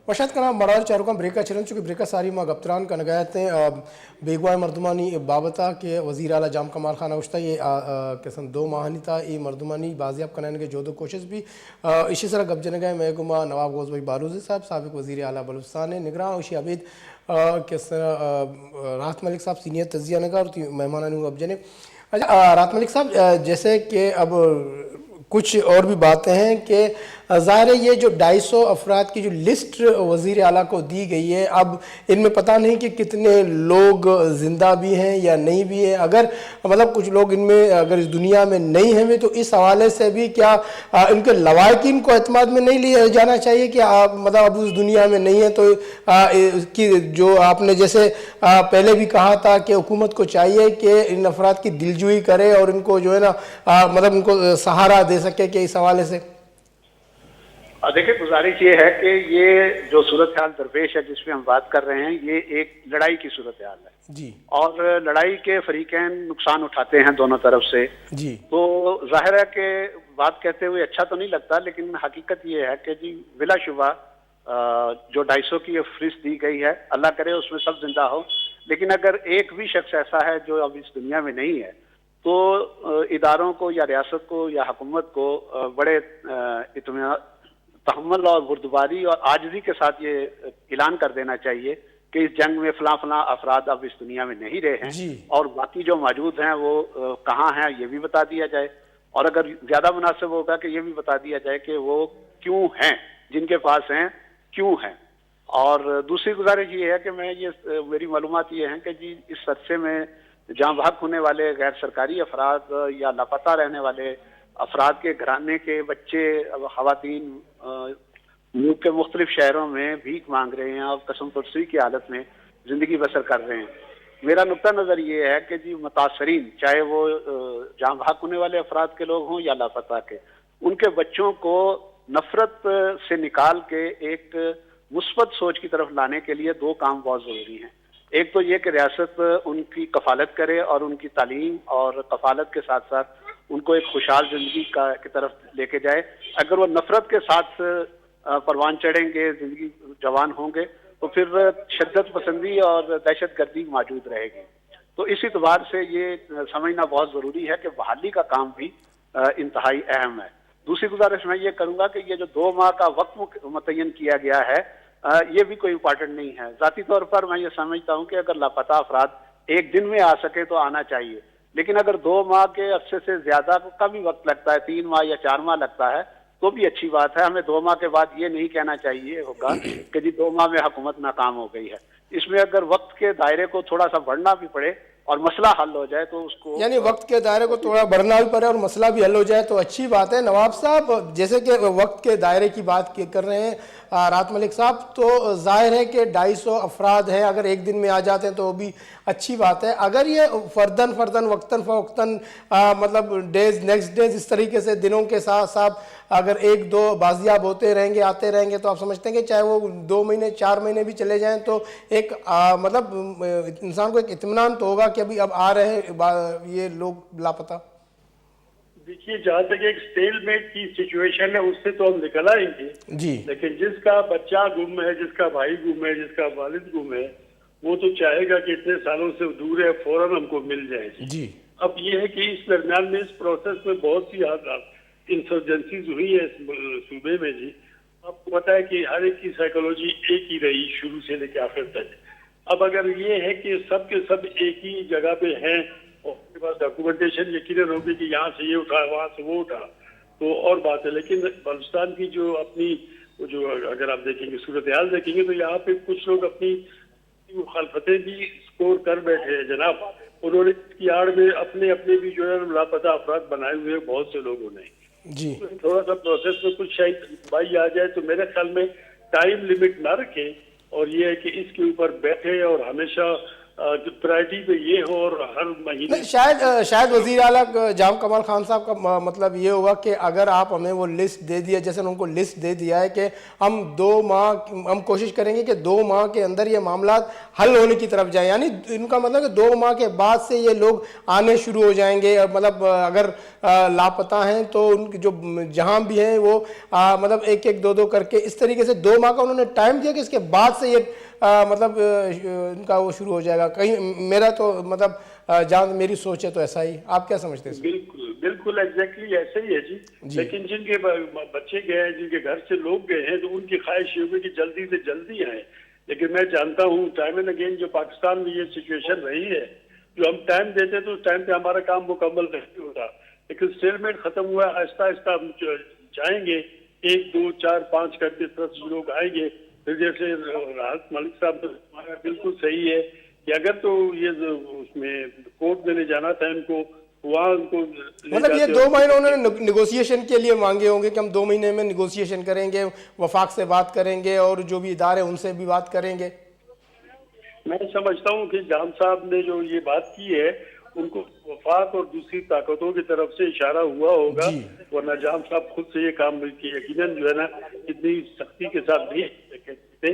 مشهد کنم مرار چارکم بریکا چرن چونکہ بریکا ساری ما گپتران کا نگایت ہیں بیگوائے مردمانی بابتا کہ وزیر اعلیٰ جام کمال خان اوشتا یہ قسم 2 ماہانی تا یہ مردمانی بازیاب کنائن کے جودو کوشش بھی اسی طرح گپ جنے گئے محکمہ نواب غوث بھائی بالوزی صاحب سابق وزیر اعلیٰ بلوچستان نگراں اوشی عبید کس راحت ملک صاحب سینئر تجزیہ نگار اور مہمانان گپ جنے. راحت ملک صاحب جیسے کہ اب کچھ اور بھی باتیں ہیں کہ ظاہر ہے یہ جو 250 افراد کی جو لسٹ وزیر اعلیٰ کو دی گئی ہے اب ان میں پتہ نہیں کہ کتنے لوگ زندہ بھی ہیں یا نہیں بھی ہیں, اگر مطلب کچھ لوگ ان میں اگر اس دنیا میں نہیں ہیں تو اس حوالے سے بھی کیا ان کے لواحقین کو اعتماد میں نہیں لیا جانا چاہیے کہ آپ مطلب اب اس دنیا میں نہیں ہیں تو اس کی جو آپ نے جیسے پہلے بھی کہا تھا کہ حکومت کو چاہیے کہ ان افراد کی دلجوئی کرے اور ان کو جو ہے نا مطلب ان کو سہارا دے سکے کہ اس حوالے سے. دیکھیں گزارش یہ ہے کہ یہ جو صورتحال درپیش ہے جس میں ہم بات کر رہے ہیں یہ ایک لڑائی کی صورتحال ہے جی, اور لڑائی کے فریقین نقصان اٹھاتے ہیں دونوں طرف سے جی, تو ظاہر ہے کہ بات کہتے ہوئے اچھا تو نہیں لگتا, لیکن حقیقت یہ ہے کہ جی بلا شبہ جو 250 کی فہرست دی گئی ہے اللہ کرے اس میں سب زندہ ہو, لیکن اگر ایک بھی شخص ایسا ہے جو اب اس دنیا میں نہیں ہے تو اداروں کو یا ریاست کو یا حکومت کو بڑے تحمل اور بردباری اور عاجزی کے ساتھ یہ اعلان کر دینا چاہیے کہ اس جنگ میں فلاں فلاں افراد اب اس دنیا میں نہیں رہے ہیں اور باقی جو موجود ہیں وہ کہاں ہیں یہ بھی بتا دیا جائے, اور اگر زیادہ مناسب ہوگا کہ یہ بھی بتا دیا جائے کہ وہ کیوں ہیں, جن کے پاس ہیں کیوں ہیں. اور دوسری گزارش یہ ہے کہ میری معلومات یہ ہیں کہ جی اس عرصے میں جہاں بحق ہونے والے غیر سرکاری افراد یا لاپتہ رہنے والے افراد کے گھرانے کے بچے خواتین ملک کے مختلف شہروں میں بھیک مانگ رہے ہیں اور قسم پرسی کی حالت میں زندگی بسر کر رہے ہیں. میرا نقطہ نظر یہ ہے کہ جی متاثرین چاہے وہ جہاں بحق ہونے والے افراد کے لوگ ہوں یا لاپتہ کے, ان کے بچوں کو نفرت سے نکال کے ایک مثبت سوچ کی طرف لانے کے لیے 2 کام بہت ضروری ہیں. ایک تو یہ کہ ریاست ان کی کفالت کرے اور ان کی تعلیم اور کفالت کے ساتھ ساتھ ان کو ایک خوشحال زندگی کی طرف لے کے جائے. اگر وہ نفرت کے ساتھ پروان چڑھیں گے, زندگی جوان ہوں گے, تو پھر شدت پسندی اور دہشت گردی موجود رہے گی. تو اس اعتبار سے یہ سمجھنا بہت ضروری ہے کہ بحالی کا کام بھی انتہائی اہم ہے. دوسری گزارش میں یہ کروں گا کہ یہ جو 2 ماہ کا وقت متعین کیا گیا ہے یہ بھی کوئی امپورٹنٹ نہیں ہے. ذاتی طور پر میں یہ سمجھتا ہوں کہ اگر لاپتہ افراد ایک دن میں آ سکے تو آنا چاہیے, لیکن اگر 2 ماہ کے عرصے سے زیادہ کا بھی وقت لگتا ہے, 3 ماہ یا 4 ماہ لگتا ہے تو بھی اچھی بات ہے. ہمیں 2 ماہ کے بعد یہ نہیں کہنا چاہیے ہوگا کہ جی 2 ماہ میں حکومت ناکام ہو گئی ہے. اس میں اگر وقت کے دائرے کو تھوڑا سا بڑھنا بھی پڑے اور مسئلہ حل ہو جائے تو اس کو یعنی وقت کے دائرے کو تھوڑا بڑھنا بھی پڑے اور مسئلہ بھی حل ہو جائے تو اچھی بات ہے. نواب صاحب جیسے کہ وقت کے دائرے کی بات کر رہے ہیں راحت ملک صاحب, تو ظاہر ہے کہ 250 افراد ہیں, اگر ایک دن میں آ جاتے ہیں تو وہ بھی اچھی بات ہے. اگر یہ فردن وقتاً فوقتاً مطلب ڈیز نیکسٹ ڈیز اس طریقے سے دنوں کے ساتھ ساتھ اگر 1-2 بازیاب ہوتے رہیں گے آتے رہیں گے تو آپ سمجھتے ہیں کہ چاہے وہ 2 مہینے 4 مہینے بھی چلے جائیں تو ایک مطلب انسان کو ایک اطمینان تو ہوگا کہ ابھی اب آ رہے ہیں یہ لوگ لاپتہ. دیکھیے جہاں تک ایک سٹیل میٹ کی سچویشن ہے اس سے تو ہم نکل آئیں گے جی, لیکن جس کا بچہ گم ہے, جس کا بھائی گم ہے, جس کا والد گم ہے, وہ تو چاہے گا کہ اتنے سالوں سے دور ہے فوراً ہم کو مل جائے جی. اب یہ ہے کہ اس درمیان میں اس پروسیس میں بہت سی انسرجنسیز ہوئی ہے اس صوبے میں. جی آپ کو پتا ہے کہ ہر ایک کی سائیکولوجی ایک ہی رہی شروع سے لے کے آخر تک. اب اگر یہ ہے کہ سب کے سب ایک ہی جگہ پہ ہیں اور ان کے پاس ڈاکومنٹیشن یقیناً ہوگی کہ یہاں سے یہ اٹھا وہاں سے وہ اٹھا تو اور بات ہے, لیکن بلوچستان کی جو اپنی جو اگر آپ دیکھیں گے صورتحال دیکھیں گے تو یہاں پہ کچھ لوگ اپنی مخالفتیں بھی اسکور کر بیٹھے ہیں جناب. انہوں نے اس کی آڑ میں اپنے بھی جو ہے لاپتہ افراد بنائے ہوئے بہت سے لوگوں نے. جی تھوڑا سا پروسیس میں کچھ شاید بھائی آ جائے تو میرے خیال میں ٹائم لمٹ نہ رکھیں اور یہ ہے کہ اس کے اوپر بیٹھے اور ہمیشہ پرائرٹی پہ یہ ہو اور ہر مہینے شاید وزیر اعلیٰ جام کمال خان صاحب کا مطلب یہ ہوگا کہ اگر آپ ہمیں وہ لسٹ دے دیا، جیسے ان کو لسٹ دے دیا ہے کہ ہم 2 ماہ ہم کوشش کریں گے کہ 2 ماہ کے اندر یہ معاملات حل ہونے کی طرف جائیں، یعنی ان کا مطلب کہ 2 ماہ کے بعد سے یہ لوگ آنے شروع ہو جائیں گے، مطلب اگر لاپتہ ہیں تو ان جو جہاں بھی ہیں وہ مطلب 1-2 کر کے اس طریقے سے 2 ماہ کا انہوں نے ٹائم دیا کہ اس کے بعد سے یہ مطلب ان کا وہ شروع ہو جائے گا. کہیں میرا تو مطلب جہاں میری سوچ ہے تو ایسا ہی، آپ کیا سمجھتے ہیں؟ بالکل ایگزیکٹلی ایسا ہی ہے جی. لیکن جن کے بچے گئے ہیں، جن کے گھر سے لوگ گئے ہیں، تو ان کی خواہش یہ ہوگی کہ جلدی سے جلدی آئیں. لیکن میں جانتا ہوں ٹائم اینڈ اگین جو پاکستان میں یہ سچویشن رہی ہے، جو ہم ٹائم دیتے تو اس ٹائم پہ ہمارا کام مکمل نہیں ہوتا. لیکن اسٹیلمنٹ ختم ہوا، آہستہ آہستہ ہم جائیں گے، 1 2 4 5 کر کے 10 لوگ آئیں گے. پھر جیسے راحت ملک صاحب بالکل صحیح ہے کہ اگر تو یہ اس میں کورٹ میں لے جانا تھا ان کو، وہاں ان کو مطلب یہ 2 مہینے انہوں نے نیگوسیشن کے لیے مانگے ہوں گے کہ ہم 2 مہینے میں نیگوسیشن کریں گے، وفاق سے بات کریں گے اور جو بھی ادارے ان سے بھی بات کریں گے. میں سمجھتا ہوں کہ جام صاحب نے جو یہ بات کی ہے ان کو وفاق اور دوسری طاقتوں کی طرف سے اشارہ ہوا ہوگا، ورنہ جام صاحب خود سے یہ کام یقیناً جو ہے نا اتنی سختی کے ساتھ نہیں کرتے.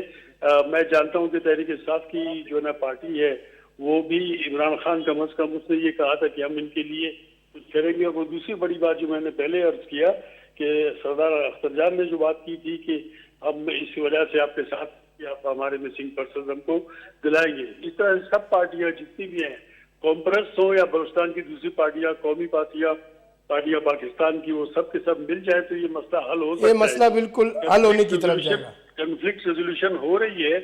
میں جانتا ہوں کہ تحریک انصاف کی جو ہے نا پارٹی ہے وہ بھی عمران خان کم از کم اس نے یہ کہا تھا کہ ہم ان کے لیے کچھ کریں گے. اور دوسری بڑی بات جو میں نے پہلے عرض کیا کہ سردار اختر جان نے جو بات کی تھی کہ ہم اس وجہ سے آپ کے ساتھ آپ ہمارے مسنگ پرسنز ہم کو دلائیں گے. اس طرح سب پارٹیاں جتنی بھی ہیں، کانفرنس ہو یا بلوچستان کی دوسری پارٹیاں، قومی پارٹیاں پاکستان کی، وہ سب کے سب مل جائے تو یہ مسئلہ حل ہو سکتا ہے. یہ مسئلہ بالکل حل ہونے کی طرف جائے گا. کنفلکٹ ریزولوشن ہو رہی ہے،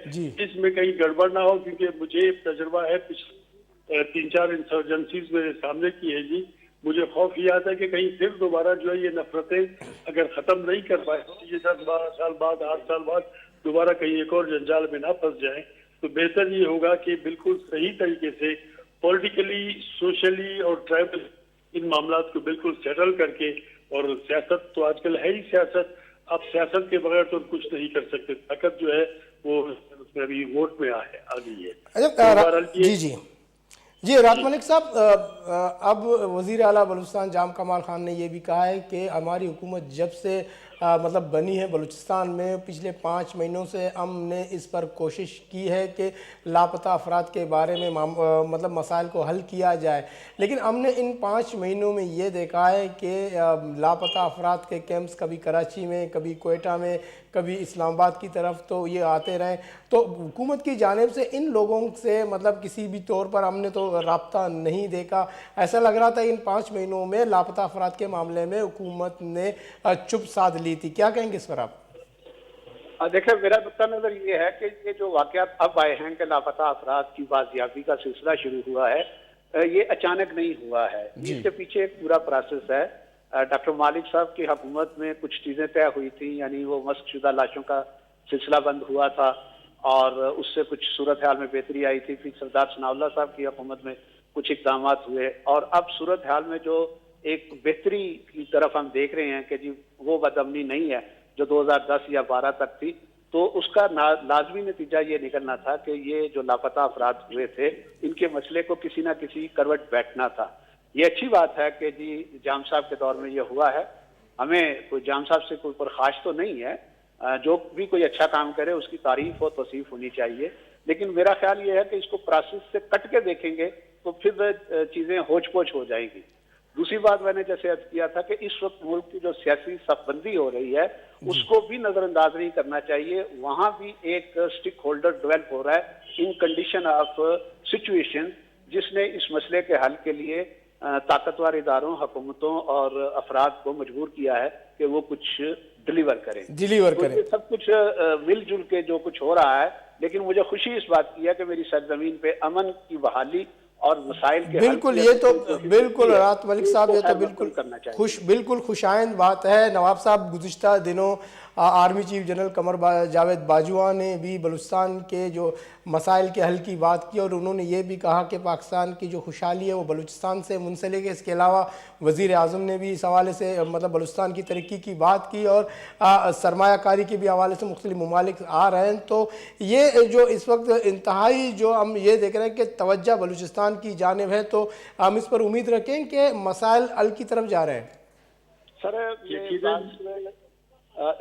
اس میں کہیں گڑبڑ نہ ہو، کیونکہ مجھے تجربہ ہے پچھلے 3-4 انسرجنسیز میرے سامنے کی ہے جی. مجھے خوف یہ آتا ہے کہ کہیں پھر دوبارہ جو ہے یہ نفرتیں اگر ختم نہیں کر پائے، یہ 10-12 سال بعد 8 سال بعد دوبارہ کہیں ایک اور جنجال میں نہ پھنس جائیں، تو بہتر یہ ہوگا کہ بالکل صحیح طریقے سے پولیٹیکلی، سوشلی اور ٹرائبل ان معاملات کو بالکل سیٹل کر کے، اور سیاست تو آج کل ہے ہی سیاست، آپ سیاست کے بغیر تو کچھ نہیں کر سکتے. طاقت جو ہے وہ اس میں ابھی ووٹ میں آ گئی ہے. جی راحت ملک صاحب، اب وزیر اعلیٰ بلوچستان جام کمال خان نے یہ بھی کہا ہے کہ ہماری حکومت جب سے مطلب بنی ہے بلوچستان میں، پچھلے 5 مہینوں سے ہم نے اس پر کوشش کی ہے کہ لاپتہ افراد کے بارے میں مطلب مسائل کو حل کیا جائے. لیکن ہم نے ان 5 مہینوں میں یہ دیکھا ہے کہ لاپتہ افراد کے کیمپس کبھی کراچی میں، کبھی کوئٹہ میں، کبھی اسلام آباد کی طرف تو یہ آتے رہے. تو حکومت کی جانب سے ان لوگوں سے مطلب کسی بھی طور پر ہم نے تو رابطہ نہیں دیکھا. ایسا لگ رہا تھا ان 5 مہینوں میں لاپتہ افراد کے معاملے میں حکومت نے چپ سادھ لی تھی. کیا کہیں گے اس پر آپ؟ دیکھیں، میرا نقطہ نظر یہ ہے کہ یہ جو واقعات اب آئے ہیں کہ لاپتہ افراد کی بازیابی کا سلسلہ شروع ہوا ہے، یہ اچانک نہیں ہوا ہے. اس کے پیچھے ایک پورا پروسیس ہے. ڈاکٹر مالک صاحب کی حکومت میں کچھ چیزیں طے ہوئی تھیں، یعنی وہ مسخ شدہ لاشوں کا سلسلہ بند ہوا تھا اور اس سے کچھ صورتحال میں بہتری آئی تھی. پھر سردار ثناء اللہ صاحب کی حکومت میں کچھ اقدامات ہوئے، اور اب صورتحال میں جو ایک بہتری کی طرف ہم دیکھ رہے ہیں کہ جی وہ بدامنی نہیں ہے جو 2010 یا 12 تک تھی. تو اس کا لازمی نتیجہ یہ نکلنا تھا کہ یہ جو لاپتہ افراد ہوئے تھے ان کے مسئلے کو کسی نہ کسی کروٹ بیٹھنا تھا. یہ اچھی بات ہے کہ جی جام صاحب کے دور میں یہ ہوا ہے. ہمیں کوئی جام صاحب سے کوئی پرخاش تو نہیں ہے، جو بھی کوئی اچھا کام کرے اس کی تعریف و توصیف ہونی چاہیے. لیکن میرا خیال یہ ہے کہ اس کو پروسیس سے کٹ کے دیکھیں گے تو پھر چیزیں ہوچ پوچھ ہو جائیں گی. دوسری بات میں نے جیسے عرض کیا تھا کہ اس وقت ملک کی جو سیاسی صف بندی ہو رہی ہے اس کو بھی نظر انداز نہیں کرنا چاہیے. وہاں بھی ایک اسٹیک ہولڈر ڈیولپ ہو رہا ہے ان کنڈیشن آف سچویشن، جس نے اس مسئلے کے حل کے لیے طاقتور اداروں، حکومتوں اور افراد کو مجبور کیا ہے کہ وہ کچھ ڈلیور کریں. سب کچھ مل جل کے جو کچھ ہو رہا ہے. لیکن مجھے خوشی اس بات کی ہے کہ میری سرزمین پہ امن کی بحالی اور مسائل کے بالکل، یہ تو بالکل راحت ملک صاحب، یہ تو بالکل خوش آئند بات ہے. نواب صاحب، گزشتہ دنوں army chief general Qamar Javed Bajwa نے بھی بلوچستان کے جو مسائل کے حل کی بات کی، اور انہوں نے یہ بھی کہا کہ پاکستان کی جو خوشحالی ہے وہ بلوچستان سے منسلک ہے۔ اس کے علاوہ وزیر اعظم نے بھی اس حوالے سے مطلب بلوچستان کی ترقی کی بات کی، اور سرمایہ کاری کے بھی حوالے سے مختلف ممالک آ رہے ہیں۔ تو یہ جو اس وقت انتہائی جو ہم یہ دیکھ رہے ہیں کہ توجہ بلوچستان کی جانب ہے، تو ہم اس پر امید رکھیں کہ مسائل حل کی طرف جا رہے ہیں۔ سر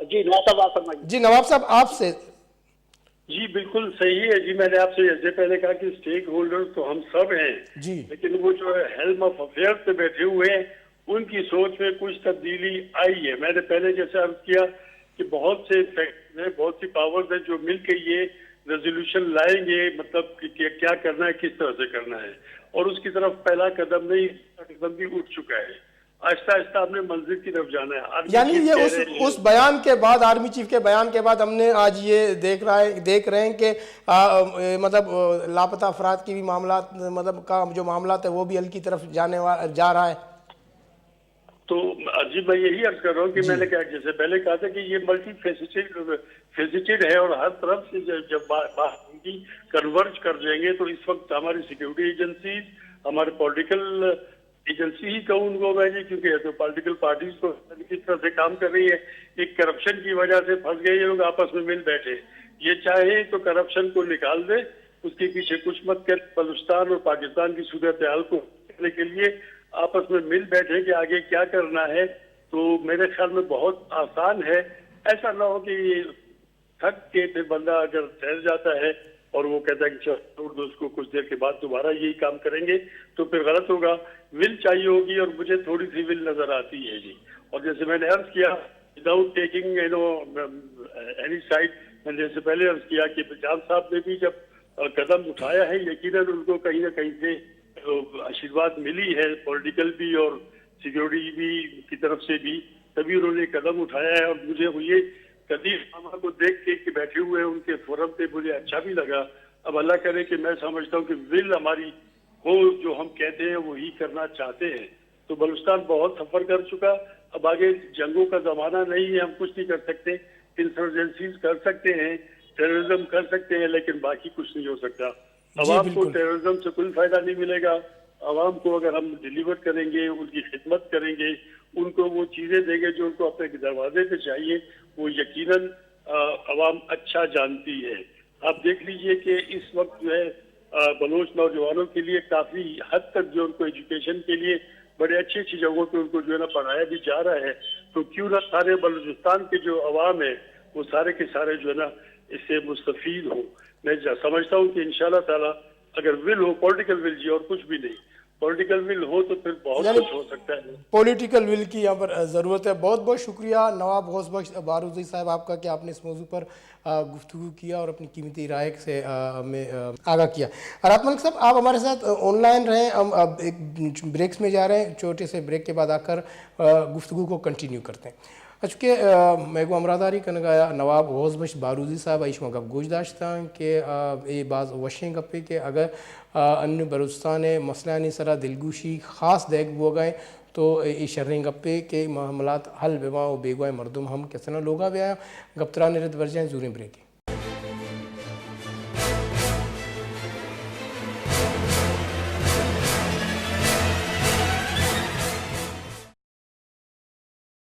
جی نواب صاحب آپ فرمائیے۔ جی نواب صاحب آپ سے۔ جی بالکل صحیح ہے جی، میں نے آپ سے ایسے پہلے کہا کہ سٹیک ہولڈرز تو ہم سب ہیں جی، لیکن وہ جو ہے ہیلم آف افیئر پہ بیٹھے ہوئے ہیں ان کی سوچ میں کچھ تبدیلی آئی ہے۔ میں نے پہلے جیسے عرض کیا کہ بہت سے فیکٹرز ہیں، بہت سی پاورز ہیں جو مل کے یہ ریزولوشن لائیں گے، مطلب کہ کیا کرنا ہے، کس طرح سے کرنا ہے، اور اس کی طرف پہلا قدم نہیں قدم بھی اٹھ چکا ہے۔ آہستہ آہستہ ہم نے منزل کی طرف جانا ہے۔ یعنی یہ اس بیان کے بعد، آرمی چیف کے بیان کے بعد ہم نے آج یہ دیکھ رہے ہیں کہ مطلب لاپتہ افراد کی بھی معاملات، مطلب کا جو معاملات ہے وہ بھی حل کی طرف جا رہا ہے۔ تو جی میں یہی عرض کر رہا ہوں کہ میں نے کہا جیسے پہلے کہا تھا کہ یہ ملٹی فیسیٹڈ ہے، اور ہر طرف سے جب بات کی کنورج کر جائیں گے تو اس وقت ہماری سیکیورٹی ایجنسیز، ہمارے پولیٹیکل ایجنسی ہی کہوں ان کو میں جی، کیونکہ یہ تو پولیٹیکل پارٹیز کو کس طرح سے کام کر رہی ہے، ایک کرپشن کی وجہ سے پھنس گئے یہ لوگ، آپس میں مل بیٹھے، یہ چاہے تو کرپشن کو نکال دے، اس کے پیچھے کچھ مت کر بلوچستان اور پاکستان کی صورتحال کو کرنے کے لیے آپس میں مل بیٹھے کہ آگے کیا کرنا ہے۔ تو میرے خیال میں بہت آسان ہے، ایسا نہ ہو کہ یہ تھک کے پھر بندہ اگر ٹھہر جاتا ہے اور وہ کہتا ہے کہ چھوڑ دو اس کو، کچھ دیر کے بعد دوبارہ یہی کام کریں گے تو پھر غلط ہوگا۔ ول چاہیے ہوگی، اور مجھے تھوڑی سی ول نظر آتی ہے جی۔ اور جیسے میں نے عرض کیا وداؤٹ ٹیکنگ اینی سائڈ، میں نے جیسے پہلے عرض کیا کہ جان صاحب نے بھی جب قدم اٹھایا ہے یقیناً ان کو کہیں نہ کہیں سے آشیرواد ملی ہے، پولیٹیکل بھی اور سیکیورٹی بھی کی طرف سے بھی، تبھی انہوں نے قدم اٹھایا ہے۔ اور مجھے یہ قدیر خامہ کو دیکھ کے بیٹھے ہوئے ان کے فورم پہ مجھے اچھا بھی لگا۔ اب اللہ کرے کہ میں سمجھتا ہوں کہ ول ہماری وہ جو ہم کہتے ہیں وہی کرنا چاہتے ہیں۔ تو بلوچستان بہت سفر کر چکا، اب آگے جنگوں کا زمانہ نہیں ہے، ہم کچھ نہیں کر سکتے، انسرجنسیز کر سکتے ہیں، ٹیررزم کر سکتے ہیں، لیکن باقی کچھ نہیں ہو سکتا۔ عوام کو ٹیررزم سے کوئی فائدہ نہیں ملے گا۔ عوام کو اگر ہم ڈیلیور کریں گے، ان کی خدمت کریں گے، ان کو وہ چیزیں دیں گے جو ان کو اپنے دروازے پہ چاہیے، وہ یقیناً عوام اچھا جانتی ہے۔ آپ دیکھ لیجئے کہ اس وقت جو ہے بلوچ نوجوانوں کے لیے کافی حد تک جو ان کو ایجوکیشن کے لیے بڑے اچھی اچھی جگہوں پہ ان کو جو ہے نا پڑھایا بھی جا رہا ہے، تو کیوں نہ سارے بلوچستان کے جو عوام ہے وہ سارے کے سارے جو ہے نا اس سے مستفید ہوں۔ میں سمجھتا ہوں کہ انشاءاللہ تعالیٰ اگر ول ہو، پولیٹیکل ول جی، اور کچھ بھی نہیں، پولیٹیکل ول ہو تو پھر بہت کچھ ہو سکتا ہے۔ پولیٹیکل ول کی یہاں پر ضرورت ہے۔ بہت بہت شکریہ نواب غوث بخش باروزی صاحب آپ کا کہ آپ نے اس موضوع پر گفتگو کیا اور اپنی قیمتی رائے سے ہمیں آگاہ کیا۔ رات ملک صاحب آپ ہمارے ساتھ آن لائن رہیں، ہم اب ایک بریکس میں جا رہے ہیں، چھوٹے سے بریک کے بعد آ کر گفتگو کو کنٹینیو کرتے ہیں۔ چونکہ میگو امراداری کنگایا نواب غوث بخش باروزی صاحب ایشما گپ گوش داشتاں کہ یہ بعض وشیں گپے کہ اگر ان بلوچستان مسئلہ سرا دلگوشی خاص دیکھ بو گئے تو یہ شریں گپے کے معاملات حل بما و بیگوائے مردم ہم کسنا لوگا بیا گپتران رد ورجائیں زوریں بریک۔